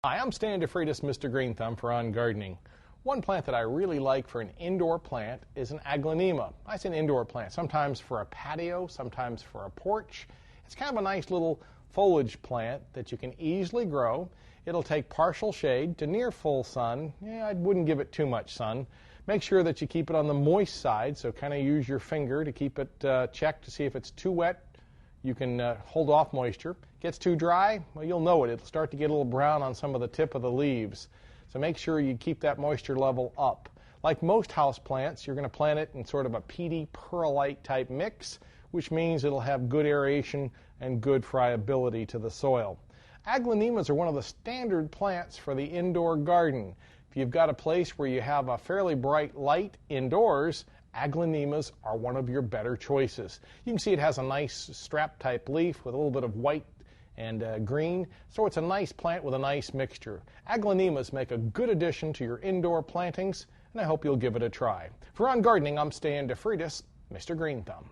Hi, I'm Stan DeFreitas, Mr. Green Thumb for On Gardening. One plant that I really like for an indoor plant is an Aglonema. I say an indoor plant, sometimes for a patio, sometimes for a porch. It's kind of a nice little foliage plant that you can easily grow. It'll take partial shade to near full sun. I wouldn't give it too much sun. Make sure that you keep it on the moist side, so kind of use your finger to keep it checked to see if it's too wet. You can hold off moisture. Gets too dry, well, you'll know it. It'll start to get a little brown on some of the tip of the leaves. So make sure you keep that moisture level up. Like most house plants, you're going to plant it in sort of a peaty perlite type mix, which means it'll have good aeration and good friability to the soil. Aglonemas are one of the standard plants for the indoor garden. If you've got a place where you have a fairly bright light indoors, Aglonemas are one of your better choices. You can see it has a nice strap type leaf with a little bit of white and green, so it's a nice plant with a nice mixture. Aglonemas make a good addition to your indoor plantings, and I hope you'll give it a try. For On Gardening, I'm Stan DeFreitas, Mr. Green Thumb.